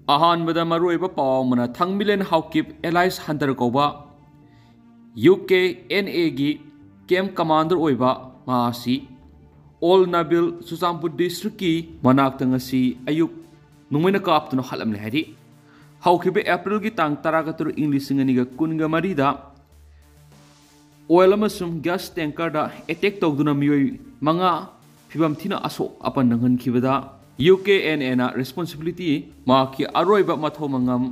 अहानबदा मरुइबा पावमना थंगमिलेन Haokip alias Hunter कौबा UKNA गी camp commander ओइबा मासी all Nabil सुचामपुर district की मनाक्तंगसी अयुक नुमैना कापतुना हलमले हरि हाउकिबे अप्रैल की तांग तरागतुर इंग्लिसिंगनिगा कुनगा मरीदा ऑयल अमसुम गैस टैंकर दा अटैक तौदुना मियोय मंगा फिबम थिना असो अपन नंगनखिबदा UKNA ना रिस्पांसिबिलिटी माकी अरोइबा मथौ मंगम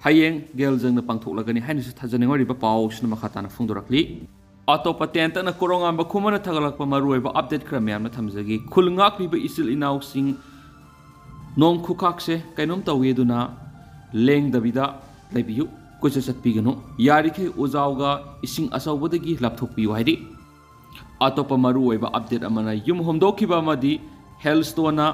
हयेंग गेलजंग न पांथोकलगनि हाइनसु थाजनिंगरिबा पावसुना मखाताना फुंदोरखली अतोपा टेंटना कोरोंगांबा खुमना थगलकपा मरुइबा अपडेट खरा म्यामना थमजगी खुलंगाक्लिबा इसिल इनाउसिंग नोंग खुखाकसे कैनोम तौयेदुना लेंगदबिदा लेबियु कुछ चटपीगनो यारिखे उजावगा इसिंग असौबदगी लापथोकपियु हाइदि अतोपा मरुइबा अपडेट अमना युम होमदोखिबा मदि हेल्स्टोना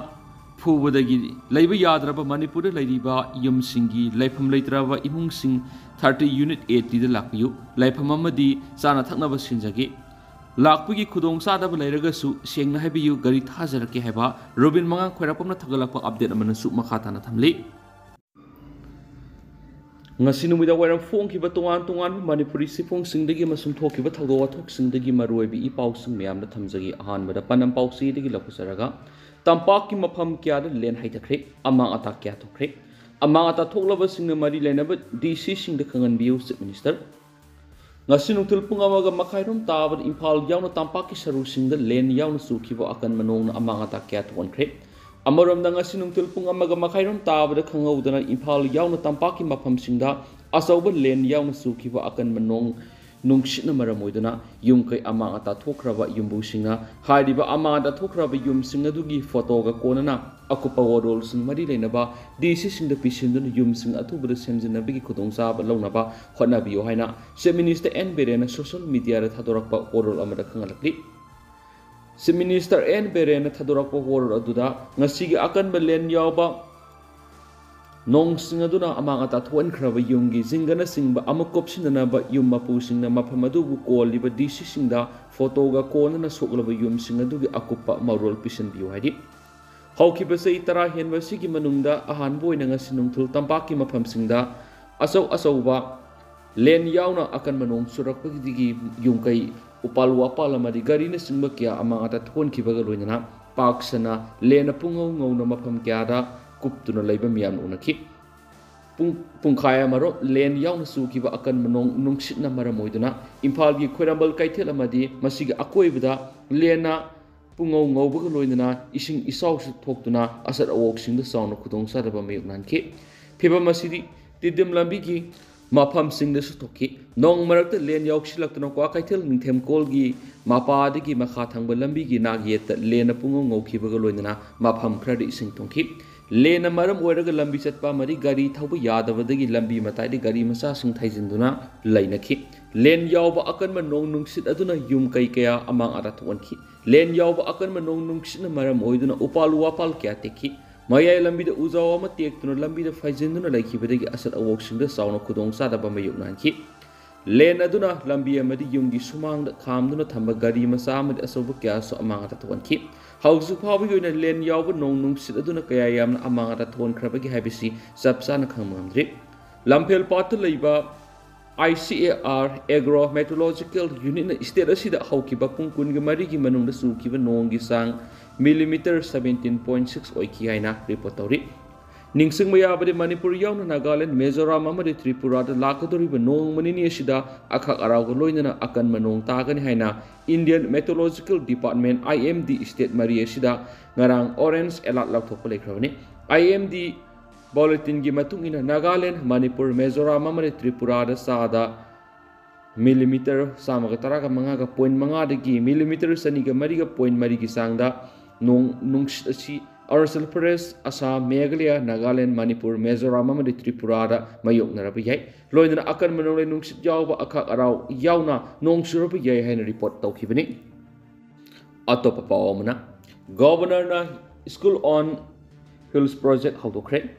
फुबदगी लैब याद्रबा मणिपुर लैरिबा युमसिंगी लैफम लैत्रबा इमुंगसिंग 30 यूनिट 80 दा लाकपियु लैफम अमदि चाना थकनबा सिंजगी लाकपगी खुदोंग सादबा लैरगसु सेंगना हाइबियु गरी थाजरके हाइबा robin Mangang खोइरापमना थगलकपा update अमनसु मखाताना थमली ngasi numida wairam phongkiba tongan tongan manipuri sipong singdagi masum thokiba thagdo wathok singdagi maruibi i pausing myamna thamjagi ahanbada panam pausi dagi lakusaraga tampak ki mafam kya da len haithakre amang ata kya thokre amang ata thoklaba singna mari lenaba DC singda khangan biu chief minister ngasi nungthul pung amaga makhairom tabad imphal yauna tampak ki saru singda len yauna sukhiba akan manong amang ata kya thonkre अमरमदा ngasi nungtul pung amaga makhairom tabada khangawdana imphal yauna tampaki mafamsingda asauba len yauna sukhiba akan manong nungshitna maramoiduna yumkai ama ata thokraba yumbusingna hariba ama ata thokraba yumsinga dugi photo ga konana akupa warol sing mari leinaba DC singda pisinduna yumsing athubada semjina bigi khudongsa ba launaba hotnabiyo haina chief minister N Berena social media ra thadorakpa warol amada khangalakli Chief Minister N Berena thadorakpa warol aduda ngasigi akan belen yawba nong singaduna amang ata thon khraba yumgi jingana singba amakopsinana ba yum mapu singna maphamadu bu koliba DC singda photo ga konana soklaba yum singadu gi akupa marol pisan biu hadi haukiba sei tara henwa sigi manungda ahan boina ngasi nungthul tampaki mafam singda asauba len yawna akan manong surakpa digi yumkai upal wapal amadi gari na singba kya amang ata thon khibaga loinana paksana lena pungau ngauna mafam kya da kuptuna laiba miyam unakhi pungkhaya maro len yauna sukiba akan manong nungsitna maramoiduna imphal gi khoirambal kaithel amadi masiga akoibada lena pungau ngaubaga loinana ising isau su thoktuna asar awok singda sauna khudong sadaba mayuk nanki phiba masidi tidim lambi gi mafam singda su thokki nong marakta len yauksilakna kwa kaithel ningthem kolgi mapadagi makha thangba lambi gi nagyeta lena pungau ngaukibaga loinana mafam khradi ising thongki lena maram oiraga lambi chatpa mari gari thauba yadabadagi lambi matai de gari masa sing thaijinduna lainakhi len yawba akan ma nong nungsit aduna yum kai kaya amang ara thonki len yawba akan ma nong nungsit na maram oiduna upalu wapal kya tekhi mayai lambi de uzawa ma tektuna lambi de faijinduna laikhibadagi asat awok singda sauna khudong sadaba mayuk nanki len aduna lambi amadi yumgi sumang da khamduna thamba gari masa amadi asoba kya so amang ara thonki hausu phawi goina len yawba nong nungsit aduna kaya yamna amang ata thon khrabagi habisi sapsana khangmamdri lamphel pat leiba ICAR agro meteorological unit na state asida haukiba pungkun gi mari gi manungda sukiba nonggi sang millimeter 17.6 oiki haina report tawri ningsing mayabade manipur yauna nagaland mizoram amade tripura da lakadoriba nong manini asida akhak araw loinana akan manong tagani haina Indian Meteorological Department IMD state mari asida ngarang orange alert lakthokpa lekhrabani IMD bulletin gi matung ina Nagaland Manipur Mizoram amade Tripura da sada millimeter samaga taraga mangaga point manga dagi millimeter saniga mariga point marigi sangda nong asi Arunachal Pradesh Assam Meghalaya Nagaland Manipur Mizoram amade Tripura da mayok narabi yai loinana akan manole nungsit yawba akhak araw yawna nong surabi yai haina report tawkhibani atopa pawamana governor na school on hills project hawdokre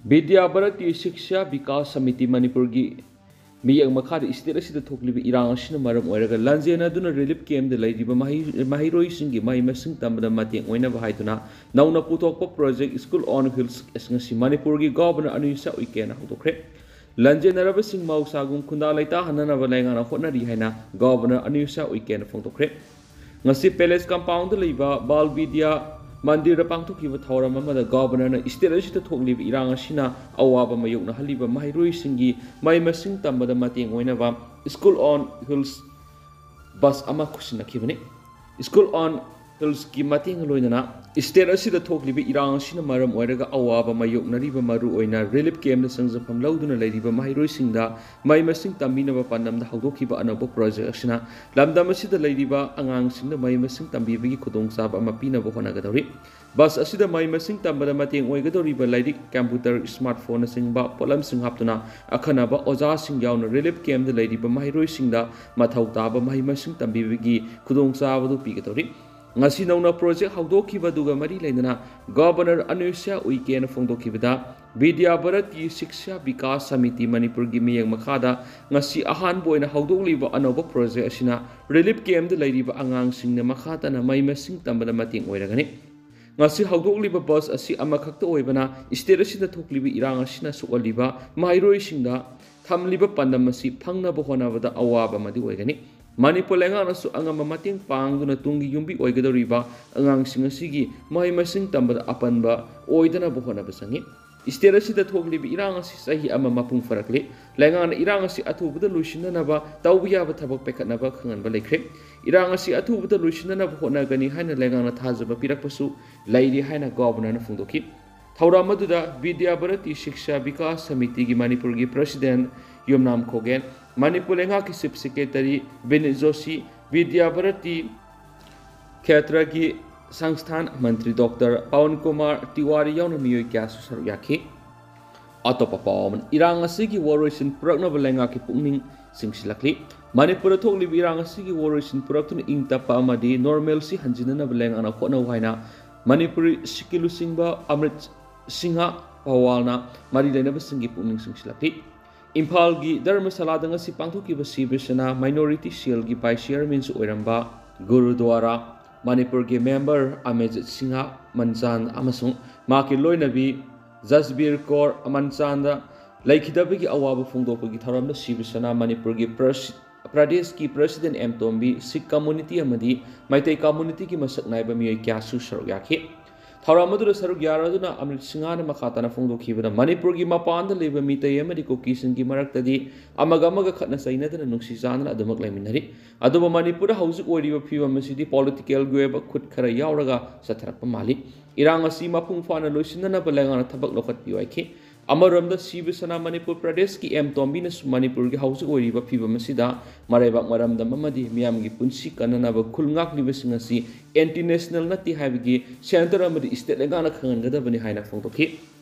Vidya Bharati Shiksha Vikas Samiti Manipur gi ꯃꯤꯌꯦꯡ ꯃꯈꯥꯗ state ꯑꯁꯤꯗ ꯊꯣꯛꯂꯤꯕ ꯏꯔꯥꯡ ꯑꯁꯤꯅ ꯃꯔꯝ ꯑꯣꯏꯔꯒ ꯂꯥꯟꯖꯦꯟꯅꯗꯨꯅ relief ꯀꯦꯝꯞꯗ ꯂꯩꯔꯤꯕ ꯃꯍꯩꯔꯣꯏꯁꯤꯡꯒꯤ ꯃꯍꯩ ꯃꯁꯤꯡ ꯇꯝꯕꯗ ꯃꯇꯦꯡ ꯑꯣꯏꯅꯕ ꯍꯥꯏꯗꯨꯅ ꯅꯧꯅ ꯄꯨꯊꯣꯛꯄ ꯄ꯭ꯔꯣꯖꯦꯛ ꯁ꯭ꯀꯨꯜ ꯑꯣꯟ ꯍꯤꯜꯁ ꯉꯁꯤ ꯃꯅꯤꯄꯨꯔꯒꯤ ꯒꯚꯔꯅꯔ ꯑꯅꯤꯁꯥ ꯎꯏꯀꯦꯅ ꯍꯧꯗꯣꯛꯈ꯭ꯔꯦ꯫ ꯂꯥꯟꯖꯦꯟꯅꯔꯕꯁꯤꯡ ꯃꯍꯧꯁꯥꯒꯨꯝ ꯈꯨꯟꯗꯥ ꯂꯩꯇꯥꯍꯟꯅꯅꯕ ꯂꯩꯉꯥꯛꯅ ꯍꯣꯠꯅꯔꯤ ꯍꯥꯏꯅ ꯒꯚꯔꯅꯔ ꯑꯅꯤꯁꯥ ꯎꯏꯀꯦꯅ ꯐꯣꯡꯗꯣꯛꯈ꯭ꯔꯦ꯫ ꯉꯁꯤ ꯄꯦꯂꯦꯁ ꯀꯝꯄꯥꯎꯟꯗ ꯂꯩꯕ ꯕꯥꯜ ꯕꯤꯗ꯭ꯌꯥ ꯃꯟꯗꯤꯔꯗ ꯄꯥꯡꯊꯣꯛꯈꯤꯕ ꯊꯧꯔꯝ ꯑꯃꯗ ꯒꯚꯔꯅꯔꯅ ꯁ꯭ꯇꯦꯠ ꯑꯁꯤꯗ ꯊꯣꯛꯂꯤꯕ ꯏꯔꯥꯡ ꯑꯁꯤꯅ ꯑꯋꯥꯕ ꯃꯥꯌꯣꯛꯅꯍꯜꯂꯤꯕ ꯃꯍꯩꯔꯣꯏꯁꯤꯡꯒꯤ ꯃꯍꯩ ꯃꯁꯤꯡ ꯇꯝꯕꯗ ꯃꯇꯦꯡ ꯑꯣꯏꯅꯕ ꯁ꯭ꯀꯨꯜ ꯑꯣꯟ ꯍꯤꯜꯁ ꯕꯁ ꯑꯃ ꯈꯨꯠꯁꯤꯟꯅꯈꯤꯕꯅꯤ꯫ ꯁ꯭ꯀꯨꯜ ꯑꯣꯟ ꯍꯤꯜꯁꯀꯤ ꯃꯇꯦꯡꯒ ꯂꯣꯏꯅꯅ ꯁ꯭ꯇꯦꯠ ꯑꯁꯤꯗ ꯊꯣꯛꯂꯤꯕ ꯏꯔꯥꯡ ꯑꯁꯤꯅ ꯃꯔꯝ ꯑꯣꯏꯔꯒ ꯑꯋꯥꯕ ꯃꯥꯌꯣꯛꯅꯔꯤꯕ ꯃꯔꯨꯑꯣꯏꯅ ꯔꯤꯂꯤꯐ ꯀꯦꯝꯞꯗ ꯆꯪꯖꯐꯝ ꯂꯧꯗꯨꯅ ꯂꯩꯔꯤꯕ ꯃꯍꯩꯔꯣꯏꯁꯤꯡꯗ ꯃꯍꯩ ꯃꯁꯤꯡ ꯇꯝꯕꯤꯅꯕ ꯄꯥꯟꯗꯝꯗ ꯍꯧꯗꯣꯛꯈꯤꯕ ꯑꯅꯧꯕ ꯄ꯭ꯔꯣꯖꯦꯛ ꯑꯁꯤꯅ ꯂꯝꯗꯝ ꯑꯁꯤꯗ ꯂꯩꯔꯤꯕ ꯑꯉꯥꯡꯁꯤꯡꯗ ꯃꯍꯩ ꯃꯁꯤꯡ ꯇꯝꯕꯤꯕꯒꯤ ꯈꯨꯗꯣꯡꯆꯥꯕ ꯑꯃ ꯄꯤꯅꯕ ꯍꯣꯠꯅꯒꯗꯧꯔꯤ꯫ ꯕꯁ ꯑꯁꯤꯗ ꯃꯍꯩ ꯃꯁꯤꯡ ꯇꯝꯕꯗ ꯃꯇꯦꯡ ꯑꯣꯏꯒꯗꯧꯔꯤꯕ ꯂꯥꯏꯔꯤꯛ, ꯀꯝꯄ꯭ꯌꯨꯇꯔ, ꯁ꯭ꯃꯥꯔꯠꯐꯣꯟꯅꯆꯤꯡꯕ ꯄꯣꯠꯂꯝꯁꯤꯡ ꯍꯥꯞꯇꯨꯅ ꯑꯈꯟꯅꯕ ꯑꯣꯖꯥꯁꯤꯡ ꯌꯥꯎꯅ ꯔꯤꯂꯤꯐ ꯀꯦꯝꯞꯗ ꯂꯩꯔꯤꯕ ꯃꯍꯩꯔꯣꯏꯁꯤꯡꯗ ꯃꯊꯧ ꯇꯥꯕ ꯃꯍꯩ ꯃꯁꯤꯡ ꯇꯝꯕꯤꯕꯒꯤ ꯈꯨꯗꯣꯡꯆꯥꯕꯗꯨ ꯄꯤꯒꯗꯧꯔꯤ꯫ ꯉꯁꯤ ꯅꯧꯅ ꯄ꯭ꯔꯣꯖꯦꯛ ꯍꯧꯗꯣꯛꯈꯤꯕꯗꯨꯒ ꯃꯔꯤ ꯂꯩꯅꯅ ꯒꯚꯔꯅꯔ ꯑꯅꯤꯁꯥ ꯎꯏꯀꯦꯅ ꯐꯣꯡꯗꯣꯛꯈꯤꯕꯗ ꯕꯤꯗ꯭ꯌꯥ ꯚꯥꯔꯇꯤ ꯁꯤꯛꯁꯥ ꯕꯤꯀꯥꯁ ꯁꯃꯤꯇꯤ ꯃꯅꯤꯄꯨꯔꯒꯤ ꯃꯤꯠꯌꯦꯡ ꯃꯈꯥꯗ ꯉꯁꯤ ꯑꯍꯥꯟꯕ ꯑꯣꯏꯅ ꯍꯧꯗꯣꯛꯂꯤꯕ ꯑꯅꯧꯕ ꯄ꯭ꯔꯣꯖꯦꯛ ꯑꯁꯤꯅ ꯔꯤꯂꯤꯐ ꯀꯦꯝꯞꯗ ꯂꯩꯔꯤꯕ ꯑꯉꯥꯡꯁꯤꯡꯅ ꯃꯈꯥ ꯇꯥꯅ ꯃꯍꯩ ꯃꯁꯤꯡ ꯇꯝꯕꯗ ꯃꯇꯦꯡ ꯑꯣꯏꯔꯒꯅꯤ꯫ ꯉꯁꯤ ꯍꯧꯗꯣꯛꯂꯤꯕ ꯕꯁ ꯑꯁꯤ ꯑꯃꯈꯛꯇ ꯑꯣꯏꯕꯅ ꯁ꯭ꯇꯦꯠ ꯑꯁꯤꯗ ꯊꯣꯛꯂꯤꯕ ꯏꯔꯥꯡ ꯑꯁꯤꯅ ꯁꯣꯛꯍꯜꯂꯤꯕ ꯃꯍꯩꯔꯣꯏꯁꯤꯡꯗ ꯊꯝꯂꯤꯕ ꯄꯥꯟꯗꯝ ꯑꯁꯤ ꯐꯪꯅꯕ ꯍꯣꯠꯅꯕꯗ ꯑꯋꯥꯕ ꯑꯃꯗꯤ ꯑꯣꯏꯒꯅꯤ꯫ ꯃꯅꯤꯄꯨꯔ ꯂꯩꯉꯥꯛꯅꯁꯨ ꯑꯉꯝꯕ ꯃꯇꯦꯡ ꯄꯥꯡꯗꯨꯅ ꯇꯨꯡꯒꯤ ꯌꯨꯝꯕꯤ ꯑꯣꯏꯒꯗꯧꯔꯤꯕ ꯑꯉꯥꯡꯁꯤꯡ ꯑꯁꯤꯒꯤ ꯃꯍꯩ ꯃꯁꯤꯡ ꯇꯝꯕꯗ ꯑꯄꯟꯕ ꯑꯣꯏꯗꯅꯕ ꯍꯣꯠꯅꯕ ꯆꯪꯏ꯫ ꯁ꯭ꯇꯦꯠ ꯑꯁꯤꯗ ꯊꯣꯛꯂꯤꯕ ꯏꯔꯥꯡ ꯑꯁꯤ ꯆꯍꯤ ꯑꯃ ꯃꯄꯨꯡ ꯐꯥꯔꯛꯂꯤ꯫ ꯂꯩꯉꯥꯛꯅ ꯏꯔꯥꯡ ꯑꯁꯤ ꯑꯊꯨꯕꯗ ꯂꯣꯏꯁꯤꯟꯅꯅꯕ ꯇꯧꯕ ꯌꯥꯕ ꯊꯕꯛ ꯄꯥꯏꯈꯠꯅꯕ ꯈꯪꯍꯟꯕ ꯂꯩꯈ꯭ꯔꯦ꯫ ꯏꯔꯥꯡ ꯑꯁꯤ ꯑꯊꯨꯕꯗ ꯂꯣꯏꯁꯤꯟꯅꯅꯕ ꯍꯣꯠꯅꯒꯅꯤ ꯍꯥꯏꯅ ꯂꯩꯉꯥꯛꯅ ꯊꯥꯖꯕ ꯄꯤꯔꯛꯄꯁꯨ ꯂꯩꯔꯤ ꯍꯥꯏꯅ ꯒꯚꯔꯅꯔꯅ ꯐꯣꯡꯗꯣꯛꯈꯤ꯫ ꯊꯧꯔꯝ ꯑꯗꯨꯗ ꯕꯤꯗ꯭ꯌꯥ ꯚꯥꯔꯇꯤ ꯁꯤꯛꯁꯥ ꯕꯤꯀꯥꯁ ꯁꯃꯤꯇꯤꯒꯤ ꯃꯅꯤꯄꯨꯔꯒꯤ ꯄ꯭ꯔꯁꯤꯗꯦꯟꯠ ꯌꯨꯝꯅꯥꯝ ꯈꯣꯒꯦꯟ, ꯃꯅꯤꯄꯨꯔ ꯂꯩꯉꯥꯛꯀꯤ ꯆꯤꯐ ꯁꯦꯀ꯭ꯔꯦꯇꯔꯤ ꯕꯤꯅꯤꯠ ꯖꯣꯁꯤ, ꯕꯤꯗ꯭ꯌꯥ ꯚꯥꯔꯇꯤ ꯈꯦꯇ꯭ꯔꯒꯤ ꯁꯪꯁꯊꯥꯟ ꯃꯟꯇ꯭ꯔꯤ ꯗꯣꯛꯇꯔ ꯄꯋꯟ ꯀꯨꯃꯥꯔ ꯇꯤꯋꯥꯔꯤ ꯌꯥꯎꯅ ꯃꯤꯑꯣꯏ ꯀꯌꯥꯁꯨ ꯁꯔꯨꯛ ꯌꯥꯈꯤ꯫ ꯑꯇꯣꯞꯄ ꯄꯥꯎ ꯑꯃꯅ ꯏꯔꯥꯡ ꯑꯁꯤꯒꯤ ꯋꯥꯔꯣꯏꯁꯤꯟ ꯄꯨꯔꯛꯅꯕ ꯂꯩꯉꯥꯛꯀꯤ ꯄꯨꯛꯅꯤꯡ ꯆꯤꯡꯁꯤꯜꯂꯛꯂꯤ꯫ ꯃꯅꯤꯄꯨꯔꯗ ꯊꯣꯛꯂꯤꯕ ꯏꯔꯥꯡ ꯑꯁꯤꯒꯤ ꯋꯥꯔꯣꯏꯁꯤꯟ ꯄꯨꯔꯛꯇꯨꯅ ꯏꯪ ꯇꯞꯄ ꯑꯃꯗꯤ ꯅꯣꯔꯃꯦꯜꯁꯤ ꯍꯟꯖꯤꯟꯅꯅꯕ ꯂꯩꯉꯥꯛꯅ ꯍꯣꯠꯅꯧ ꯍꯥꯏꯅ ꯃꯅꯤꯄꯨꯔꯤ ꯁꯤꯛꯀꯤ ꯂꯨꯆꯤꯡꯕ ꯑꯃ꯭ꯔꯤꯠ ꯁꯤꯡꯍ ꯄꯋꯥꯜꯅ ꯃꯔꯤ ꯂꯩꯅꯕꯁꯤꯡꯒꯤ ꯄꯨꯛꯅꯤꯡ ꯆꯤꯡꯁꯤꯜꯂꯛꯂꯤ꯫ ꯏꯝꯐꯥꯜꯒꯤ ꯙꯔꯃꯁꯥꯂꯥꯗ ꯉꯁꯤ ꯄꯥꯡꯊꯣꯛꯈꯤꯕ ꯁꯤꯕ ꯁꯦꯅꯥ ꯃꯥꯏꯅꯣꯔꯤꯇꯤ ꯁꯦꯜꯒꯤ ꯚꯥꯏꯁ ꯆꯤꯌꯔꯃꯦꯟꯁꯨ ꯑꯣꯏꯔꯝꯕ ꯒꯨꯔꯨꯗ꯭ꯋꯥꯔꯥ ꯃꯅꯤꯄꯨꯔꯒꯤ ꯃꯦꯝꯕꯔ ꯑꯃꯦꯖꯤꯠ ꯁꯤꯡꯍ ꯃꯟꯆꯥꯟꯗ ꯑꯃꯁꯨꯡ ꯃꯍꯥꯛꯀꯤ ꯂꯣꯏꯅꯕꯤ ꯖꯁꯕꯤꯔ ꯀौर ꯃꯟꯆꯥꯟꯗ ꯂꯩꯈꯤꯗꯕꯒꯤ ꯑꯋꯥꯕ ꯐꯣꯡꯗꯣꯛꯄꯒꯤ ꯊꯧꯔꯝꯗ ꯁꯤꯕ ꯁꯦꯅꯥ ꯃꯅꯤꯄꯨꯔꯒꯤ ꯄ꯭ꯔꯗꯦꯁꯀꯤ ꯄ꯭ꯔꯁꯤꯗꯦꯟꯠ ꯑꯦꯝ ꯇꯣꯝꯕꯤ, ꯁꯤꯛ ꯀꯝꯃꯨꯅꯤꯇꯤ ꯑꯃꯗꯤ ꯃꯩꯇꯩ ꯀꯝꯃꯨꯅꯤꯇꯤꯒꯤ ꯃꯁꯛ ꯅꯥꯏꯕ ꯃꯤꯑꯣꯏ ꯀꯌꯥꯁꯨ ꯁꯔꯨꯛ ꯌꯥꯈꯤ꯫ ꯊꯧꯔꯝ ꯑꯗꯨꯗ ꯁꯔꯨꯛ ꯌꯥꯔꯗꯨꯅ ꯑꯃ꯭ꯔꯤꯠ ꯁꯤꯡꯍꯅ ꯃꯈꯥ ꯇꯥꯅ ꯐꯣꯡꯗꯣꯛꯈꯤꯕꯗ ꯃꯅꯤꯄꯨꯔꯒꯤ ꯃꯄꯥꯟꯗ ꯂꯩꯕ ꯃꯤꯇꯩ ꯑꯃꯗꯤ ꯀꯨꯀꯤꯁꯤꯡꯒꯤ ꯃꯔꯛꯇꯗꯤ ꯑꯃꯒ ꯈꯠꯅ ꯆꯩꯅꯗꯅ ꯅꯨꯡꯁꯤ ꯆꯥꯟꯅꯅ ꯑꯗꯨꯃꯛ ꯂꯩꯃꯤꯟꯅꯔꯤ꯫ ꯑꯗꯨꯕꯨ ꯃꯅꯤꯄꯨꯔꯗ ꯍꯧꯖꯤꯛ ꯑꯣꯏꯔꯤꯕ ꯐꯤꯚꯝ ꯑꯁꯤꯗꯤ ꯄꯣꯂꯤꯇꯤꯀꯦꯜꯒꯤ ꯑꯣꯏꯕ ꯈꯨꯠ ꯈꯔ ꯌꯥꯎꯔꯒ ꯆꯠꯊꯔꯛꯄ ꯃꯥꯜꯂꯤ꯫ ꯏꯔꯥꯡ ꯑꯁꯤ ꯃꯄꯨꯡ ꯐꯥꯅ ꯂꯣꯏꯁꯤꯟꯅꯅꯕ ꯂꯩꯉꯥꯛꯅ ꯊꯕꯛ ꯂꯧꯈꯠꯄꯤꯌꯨ ꯍꯥꯏꯈꯤ꯫ ꯑꯃꯔꯣꯝꯗ ꯁꯤꯕ ꯁꯦꯅꯥ ꯃꯅꯤꯄꯨꯔ ꯄ꯭ꯔꯗꯦꯁꯀꯤ ꯑꯦꯝ ꯇꯣꯝꯕꯤꯅꯁꯨ ꯃꯅꯤꯄꯨꯔꯒꯤ ꯍꯧꯖꯤꯛ ꯑꯣꯏꯔꯤꯕ ꯐꯤꯚꯝ ꯑꯁꯤꯗ ꯃꯔꯩꯕꯥꯛ ꯃꯔꯝꯗꯝ ꯑꯃꯗꯤ ꯃꯤꯌꯥꯝꯒꯤ ꯄꯨꯟꯁꯤ ꯀꯟꯅꯅꯕ ꯈꯨꯜ ꯉꯥꯛꯂꯤꯕꯁꯤꯡ ꯑꯁꯤ ꯑꯦꯟꯇꯤ ꯅꯦꯁꯅꯦꯜ ꯅꯠꯇꯦ ꯍꯥꯏꯕꯒꯤ ꯁꯦꯟꯇꯔ ꯑꯃꯗꯤ ꯁ꯭ꯇꯦꯠ ꯂꯩꯉꯥꯛꯅ ꯈꯪꯍꯟꯒꯗꯕꯅꯤ ꯍꯥꯏꯅ ꯐꯣꯡꯗꯣꯛꯈꯤ꯫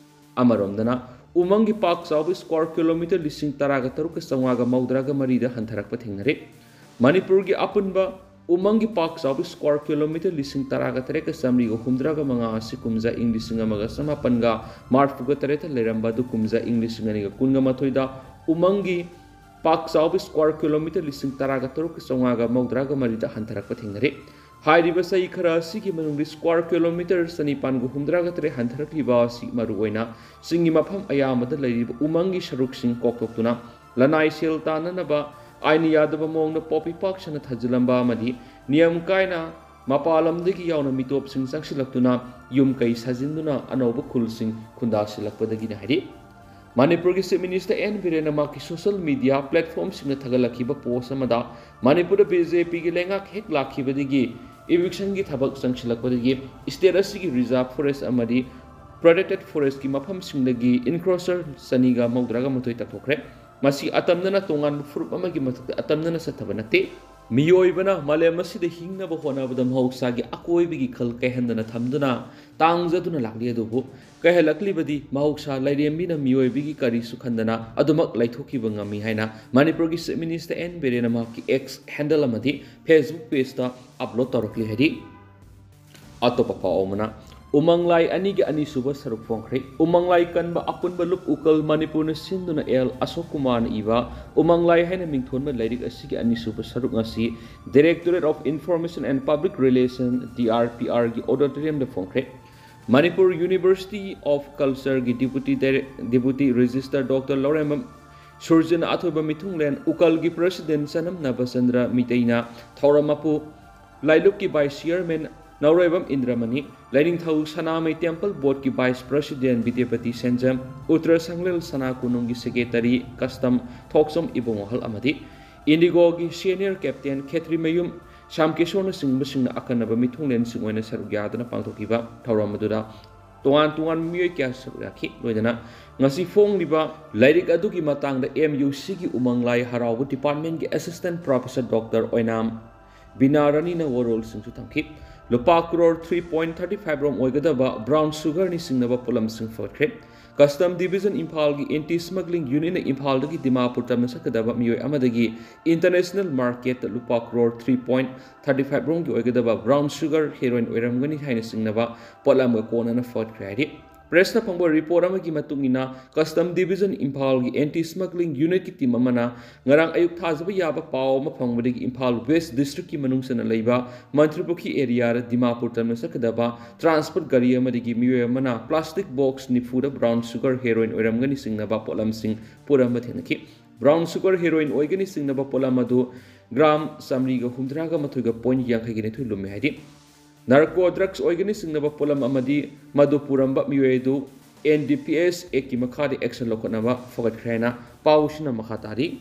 ꯑꯃꯔꯣꯝꯗꯅ ꯎꯃꯪꯒꯤ ꯄꯥꯛ ꯆꯥꯎꯕ ꯁ꯭ꯀ꯭ꯋꯥꯔ ꯀꯤꯂꯣꯃꯤꯇꯔ 13,933 ꯍꯟꯊꯔꯛꯄ ꯊꯦꯡꯅꯔꯤ꯫ ꯃꯅꯤꯄꯨꯔꯒꯤ ꯑꯄꯨꯟꯕ ꯎꯃꯪꯒꯤ ꯄꯥꯛ ꯆꯥꯎꯕ ꯁ꯭ꯀ꯭ꯋꯥꯔ ꯀꯤꯂꯣꯃꯤꯇꯔ 13,935 ꯑꯁꯤ ꯀꯨꯝꯖꯥ ꯏꯪ 1938 ꯂꯩꯔꯝꯕ ꯑꯗꯨ ꯀꯨꯝꯖꯥ ꯏꯪ 2012 ꯎꯃꯪꯒꯤ ꯄꯥꯛ ꯆꯥꯎꯕ ꯁ꯭ꯀ꯭ꯋꯥꯔ ꯀꯤꯂꯣꯃꯤꯇꯔ 13,933 ꯍꯟꯊꯔꯛꯄ ꯊꯦꯡꯅꯔꯤ꯫ ꯍꯥꯏꯔꯤꯕ ꯆꯍꯤ ꯈꯔ ꯑꯁꯤꯒꯤ ꯃꯅꯨꯡꯗ ꯁ꯭ꯀ꯭ꯋꯥꯔ ꯀꯤꯂꯣꯃꯤꯇꯔ 963 ꯍꯟꯊꯔꯛꯂꯤꯕ ꯑꯁꯤ ꯃꯔꯨꯑꯣꯏꯅ ꯆꯤꯡꯒꯤ ꯃꯐꯝ ꯑꯌꯥꯝꯕꯗ ꯂꯩꯔꯤꯕ ꯎꯃꯪꯒꯤ ꯁꯔꯨꯛꯁꯤꯡ ꯀꯣꯛꯊꯣꯛꯇꯨꯅ ꯂꯅꯥꯏ ꯁꯦꯜ ꯇꯥꯟꯅꯅꯕ ꯑꯥꯏꯟ ꯌꯥꯗꯕ ꯃꯑꯣꯡꯗ ꯄꯣꯄꯤ ꯄꯥꯛꯁꯟꯅ ꯊꯥꯖꯤꯜꯂꯝꯕ ꯑꯃꯗꯤ ꯅꯤꯌꯝ ꯀꯥꯏꯅ ꯃꯄꯥꯟ ꯂꯝꯗꯒꯤ ꯌꯥꯎꯅ ꯃꯤꯇꯣꯞꯁꯤꯡ ꯆꯪꯁꯤꯜꯂꯛꯇꯨꯅ ꯌꯨꯝ ꯀꯩ ꯁꯥꯖꯤꯟꯗꯨꯅ ꯑꯅꯧꯕ ꯈꯨꯜꯁꯤꯡ ꯈꯨꯟꯗꯥꯁꯤꯜꯂꯛꯄꯗꯒꯤꯅꯤ ꯍꯥꯏꯔꯤ꯫ ꯃꯅꯤꯄꯨꯔꯒꯤ ꯆꯤꯐ ꯃꯤꯅꯤꯁꯇꯔ ꯑꯦꯟ ꯕꯤꯔꯦꯟꯅ ꯃꯍꯥꯛꯀꯤ ꯁꯣꯁꯤꯌꯦꯜ ꯃꯤꯗꯤꯌꯥ ꯄ꯭ꯂꯦꯠꯐꯣꯔꯝꯁꯤꯡꯗ ꯊꯥꯒꯠꯂꯛꯈꯤꯕ ꯄꯣꯁꯠ ꯑꯃꯗ ꯃꯅꯤꯄꯨꯔꯗ BJPꯒꯤ ꯂꯩꯉꯥꯛ ꯍꯦꯛ ꯂꯥꯛꯈꯤꯕꯗꯒꯤ ꯏꯚꯤꯛꯁꯟꯒꯤ ꯊꯕꯛ ꯆꯪꯁꯤꯜꯂꯛꯄꯗꯒꯤ ꯁ꯭ꯇꯦꯠ ꯑꯁꯤꯒꯤ ꯔꯤꯖꯥꯔꯚ ꯐꯣꯔꯦꯁꯠ ꯑꯃꯗꯤ ꯄ꯭ꯔꯣꯇꯦꯛꯇꯦꯗ ꯐꯣꯔꯦꯁꯠꯀꯤ ꯃꯐꯝꯁꯤꯡꯗꯒꯤ ꯏꯟꯀ꯭ꯔꯣꯆꯔ 239 ꯇꯛꯊꯣꯛꯈ꯭ꯔꯦ꯫ ꯃꯁꯤ ꯑꯇꯝꯅꯅ ꯇꯣꯉꯥꯟꯕ ꯐꯨꯔꯨꯞ ꯑꯃꯒꯤ ꯃꯊꯛꯇ ꯑꯇꯝꯅꯅ ꯆꯠꯊꯕ ꯅꯠꯇꯦ꯫ ꯃꯤꯑꯣꯏꯕꯅ ꯃꯥꯂꯦꯝ ꯑꯁꯤꯗ ꯍꯤꯡꯅꯕ ꯍꯣꯠꯅꯕꯗ ꯃꯍꯧꯁꯥꯒꯤ ꯑꯀꯣꯏꯕꯒꯤ ꯈꯜ ꯀꯥꯏꯍꯟꯗꯅ ꯊꯝꯗꯨꯅ ꯇꯥꯡꯖꯗꯨꯅ ꯂꯥꯛꯂꯤ ꯑꯗꯨꯕꯨ ꯀꯥꯏꯍꯜꯂꯛꯂꯤꯕꯗꯤ ꯃꯍꯧꯁꯥ ꯂꯥꯏꯔꯦꯝꯕꯤꯅ ꯃꯤꯑꯣꯏꯕꯒꯤ ꯀꯔꯤꯁꯨ ꯈꯟꯗꯅ ꯑꯗꯨꯃꯛ ꯂꯩꯊꯣꯛꯈꯤꯕ ꯉꯝꯃꯤ ꯍꯥꯏꯅ ꯃꯅꯤꯄꯨꯔꯒꯤ ꯆꯤꯐ ꯃꯤꯅꯤꯁꯇꯔ ꯑꯦꯟ ꯕꯤꯔꯦꯟꯅ ꯃꯍꯥꯛꯀꯤ ꯑꯦꯛꯁ ꯍꯦꯟꯗꯜ ꯑꯃꯗꯤ ꯐꯦꯁꯕꯨꯛ ꯄꯦꯖꯇ ꯑꯞꯂꯣꯗ ꯇꯧꯔꯛꯂꯤ ꯍꯥꯏꯔꯤ꯫ ꯑꯇꯣꯞꯄ ꯄꯥꯎ ꯑꯃꯅ Umanglai ani gi ani suba saruk phongkhre umanglai kanba apunba lup ukal manipur na sinduna el Ashok Kumar na iba umanglai haina mingthonba lairik asigi ani suba saruk ngasi Directorate of Information and Public Relations DRPR gi auditorium da phongkhre Manipur University of Culture gi Deputy Registrar Dr. Lorem Surgeon Athoba Mithunglen ukal gi President Sanam Nabasandra Miteina Thoramapu Lailup ki Vice Chairman Naurebam Indramani, Lighting Thau Sanamai Temple Board ki Vice President Vidyapati Senjam, Uttar Sanglil Sana Kunungi Secretary Custom Thoksom Ibongohal Amadi, Indigo ki Senior Captain Khetri Mayum, Sam Kishona Singh Singh Akanaba Mithunglen Singwena Sarugada Pantokiba, Tauramadura, Tuan Mui Kya Saraki, Loidana, Ngasi Fong Liba, Lighting Aduki Matang, the MU Sigi Umanglai Harawu Department ki Assistant Professor Dr. Oinam Binarani na Warol Singh Tamkip. Lupa crore 3.35 rom oigadaba brown sugar ni singnaba polam sing forkret Custom Division Impal gi Anti-Smuggling Unit na Impal dagi Dimapur tamna sakadaba miyoy amadagi International Market lupa crore 3.35 rom gi oigadaba brown sugar heroin oiramgani haina singnaba polam ga kona na forkret Press na pangbo report amagi matungina Custom Division Impal gi Anti-Smuggling Unit ki team amana ngarang ayuk thazaba yaba paw maphangbadagi Impal West District ki manungsana leiba Mantripukhi area ra Dimapur tamna sakadaba transport gari amadagi miyoy amana plastic box nifuda brown sugar heroin oiramgani singnaba polam sing puramba thenaki brown sugar heroin oigani singnaba polam adu gram samri ga humdra ga mathuga point yang khagini thulume haidi Narco drugs organizing na polam amadi madupuramba miwedu NDPS eki makadi action lokonaba fogat krena pausina makatari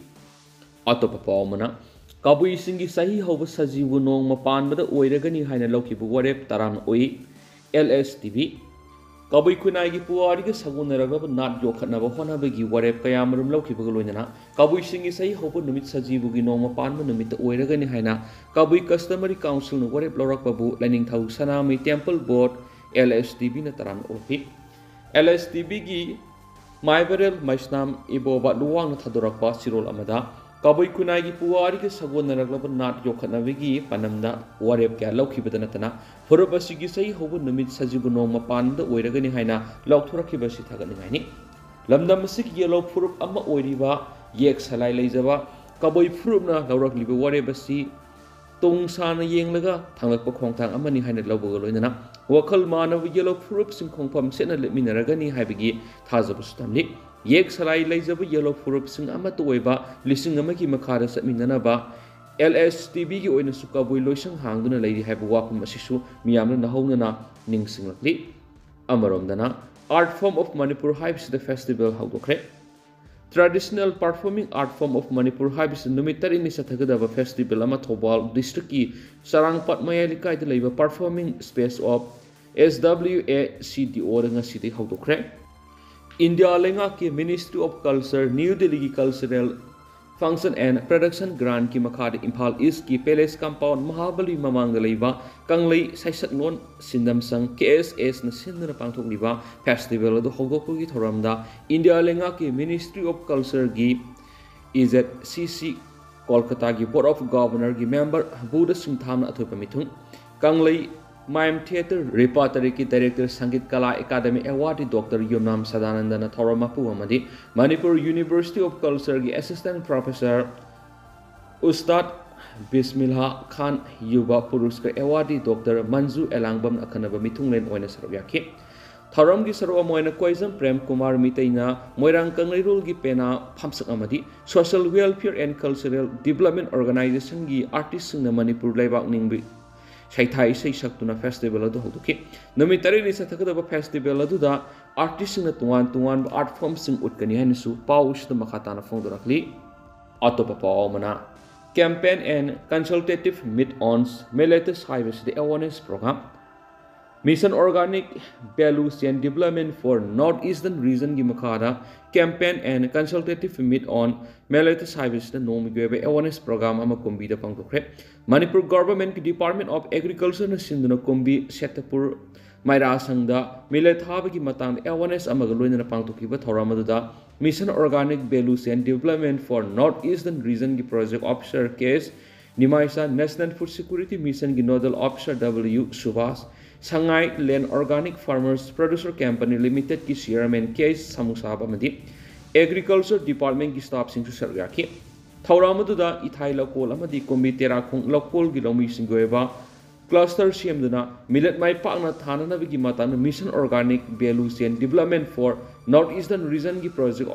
atopa paumana kabui singi sahi hoba sajibu nong mapanbada oiragani haina lokibu warep taram oi LSTV kabui kunai gi puari ga sagunaraba nat yokhatnaba honabagi warep kayamarum lokibu loinana kabui singi sahi hoba numit sajibu gi nong mapanba numit oiragani haina kabui customary council no warep lorak babu lining thau sanami temple board LSTV na taram opi LSTV gi maibarel maisnam iboba luwang na thadorakpa sirol amada kabui kunai gi puari ga sagunaraba nat yokhatnabagi panamda warep kya lokibada natana horobasigi sahi hoba numit sajibu nong mapanda oiragani haina lokthurakiba si thagani haini lamdam sik yellow furup amma oiriba yek salai leijaba kabui furupna laurakliba warebasi tung sana yenglaga thanglakpa khongthang amani haina lawbaga loinana wakal manaba yellow furup sing khongpham setna leminaragani haibagi thajabu sutamli yek salai leijaba yellow furup sing amma toiba lising amagi makhara satminanaba LSTV gi oina sukabui loisang hangduna leiri haibu wakum asisu miyamna nahawnana ningsinglakli amaromdana art form of Manipur haibs the festival hawdokre Traditional performing art form of Manipur haibs numitari ni sathagadaba festival ama Thobal district ki Sarangpat Mayalikai de leiba performing space of SWACDO ngasi hawdokre India lenga ki Ministry of Culture New Delhi ki Cultural Function and Production Grant ki makhada Imphal East ki Palace Compound Mahabali mamangda leiba kanglei saisaknon sindam sang KSS na sindana pangthokliba festival adu hogokpugi thoramda India lenga ki Ministry of Culture gi EZCC Kolkata gi Board of Governor gi member Buddha Singthamna athopa mithung kanglei Mime Theatre Repertory ki Director Sangit Kala Academy Award Dr. Yamna Sadanandana Thoramapu amadi Manipur University of Culture ki Assistant Professor Ustad Bismillah Khan Yuba Puruskar Award Dr. Manju Elangbam Akanaba Mithunglen oina sarobyaki Thoram gi saro moina Koizam Prem Kumar Mitaina Moirang Kanglirul gi pena phamsak amadi Social Welfare and Cultural Development Organization gi artist na Manipur laibak ningbi Shaitai say Shaktuna Festival adu hoduki Namitari ni sathakadaba festival adu da artist na tuan art form sing utkani hanisu paush na makatana fongdorakli atopa paumana campaign and consultative meet-ons Meletus Highways the awareness program Mission Organic Values and Development for Northeastern Region Gimakada campaign and consultative meet-on Meletus Highways the Nomigwebe awareness program ama kumbi da pangtokre Manipur Government Department of Agriculture na sinduna kumbi Setapur Maira Sangda Millet Habagi Matang awareness amagaloina na pangtokiba thoramadada Mission Organic Values and Development for Northeastern Region gi Project Officer case Nimaisa National Food Security Mission gi Nodal Officer W Subhas Shanghai Land Organic Farmers Producer Company Limited ki chairman Case Samusab amadi Agriculture Department ki staff sing su sargaki Thauramadu ithai lokol amadi kombi tera khong lokol gi lomi singoeba cluster CMduna millet mai pakna thana nabigi matana Mission Organic Value Chain Development for Northeastern Region ki project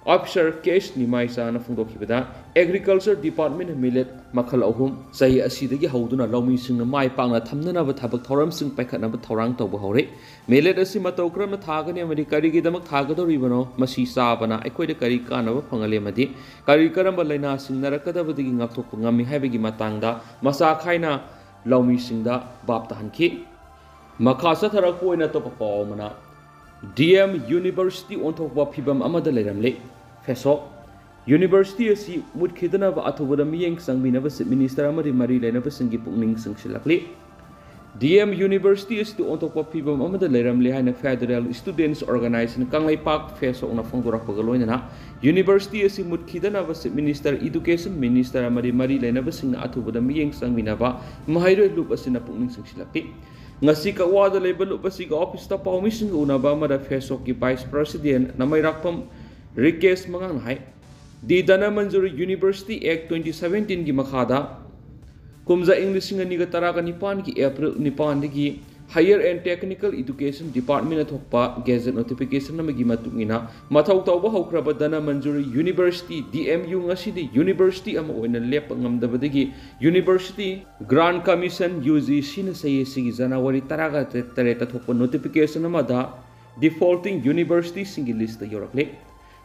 officer Case Nimaisa na phungdokhibada Agriculture Department millet makhal ahum sahi asidagi hauduna lomi singna mai pakna thamnana ba thabak thoram sing paikhatna ba thorang tawba hore millet asi matau kram na thagani amadi kari gi damak thagadoribano masi sabana aikoida kari kanaba phangale madi kari karamba laina singnarakadabadigi ngakthok ngami haibagi matangda masa khaina Laumi Singda Bab Tahanki Makasa Tarako in a top of Omana DM University on top of Pibam Amadaleramle Feso University asi would kidnap Atoboda Miyang Sang Binavas Minister Amadi Mari Lenavas and Gipuning Singshilakli DM University is to on top of Pibam Amadaleramle and a federal students organized in Kanglai Park Feso on a Fongorapagaloina University asi would kidnap Minister Education Minister Amadi Mari Lenavas in Atoboda Miyang Sang Binava Mahiro Lupas in a Puning Singshilakli Ngashi Ccpur label upasi office ta permission unaba mada Feso ki Vice President Namai Rakpam Rikes Mangang Hai Di Dana Manjuri University Act 2017 ki makhada Kumza English Niga Taraka Nipan ki April Nipan ki Higher and Technical Education Department Thokpa Gazette Notification Namagi Matungina Mathau Tauba Hokraba Dana Manjuri University DMU Ngashi di University ama oina lep ngamdabadagi University Grand Commission UGC na sayi sigi January taraga tareta thokpa notification amada defaulting university single list yorakle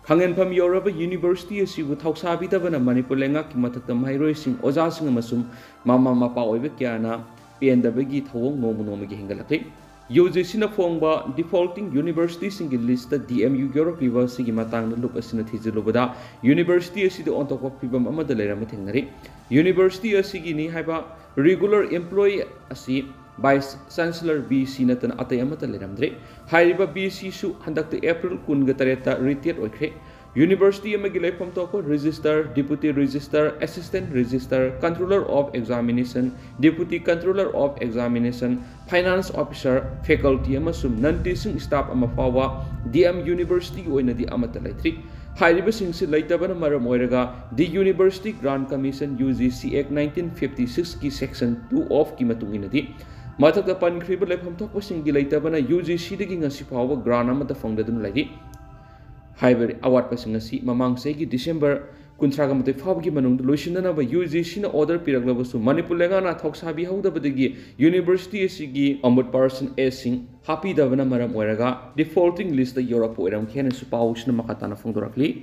Khangen pham yoraba university asibu thausabi tabana Manipur lenga ki mathakta mairoi sing oja sing amasum mama mapa oibe kyana PNWG thawong nomu hingalakli UGC na phongba defaulting university single list DMU Europe University matang na look asina thijilubada university asida on top of pibam amada lerama thengnari university asigi ni haiba regular employee asi Vice Chancellor BC natan atay amata leramdre haiba BC su handakta April 13 retired oikre University amagi leifam toko Register, Deputy Register, Assistant Register, Controller of Examination, Deputy Controller of Examination, Finance Officer, Faculty amasum non-teaching staff amafawa DM University oina di amata leitri hairiba singsi leitabana maram oiraga the University Grand Commission UGC Act 1956 ki section 2 of ki matungina di mathakta pankriba leifam toko singi leitabana UGC digi ngasi fawa grant amata fangdadun lagi Highway award passing asi mamang segi December kuntraga mate fabgi manung loisina ba UGC na order piraglabasu Manipur lenga na thoksabi haudabadagi University asigi ombudsperson A Singh happy davana maram oiraga defaulting list Europe oiram khena su pausna makatana fongdorakli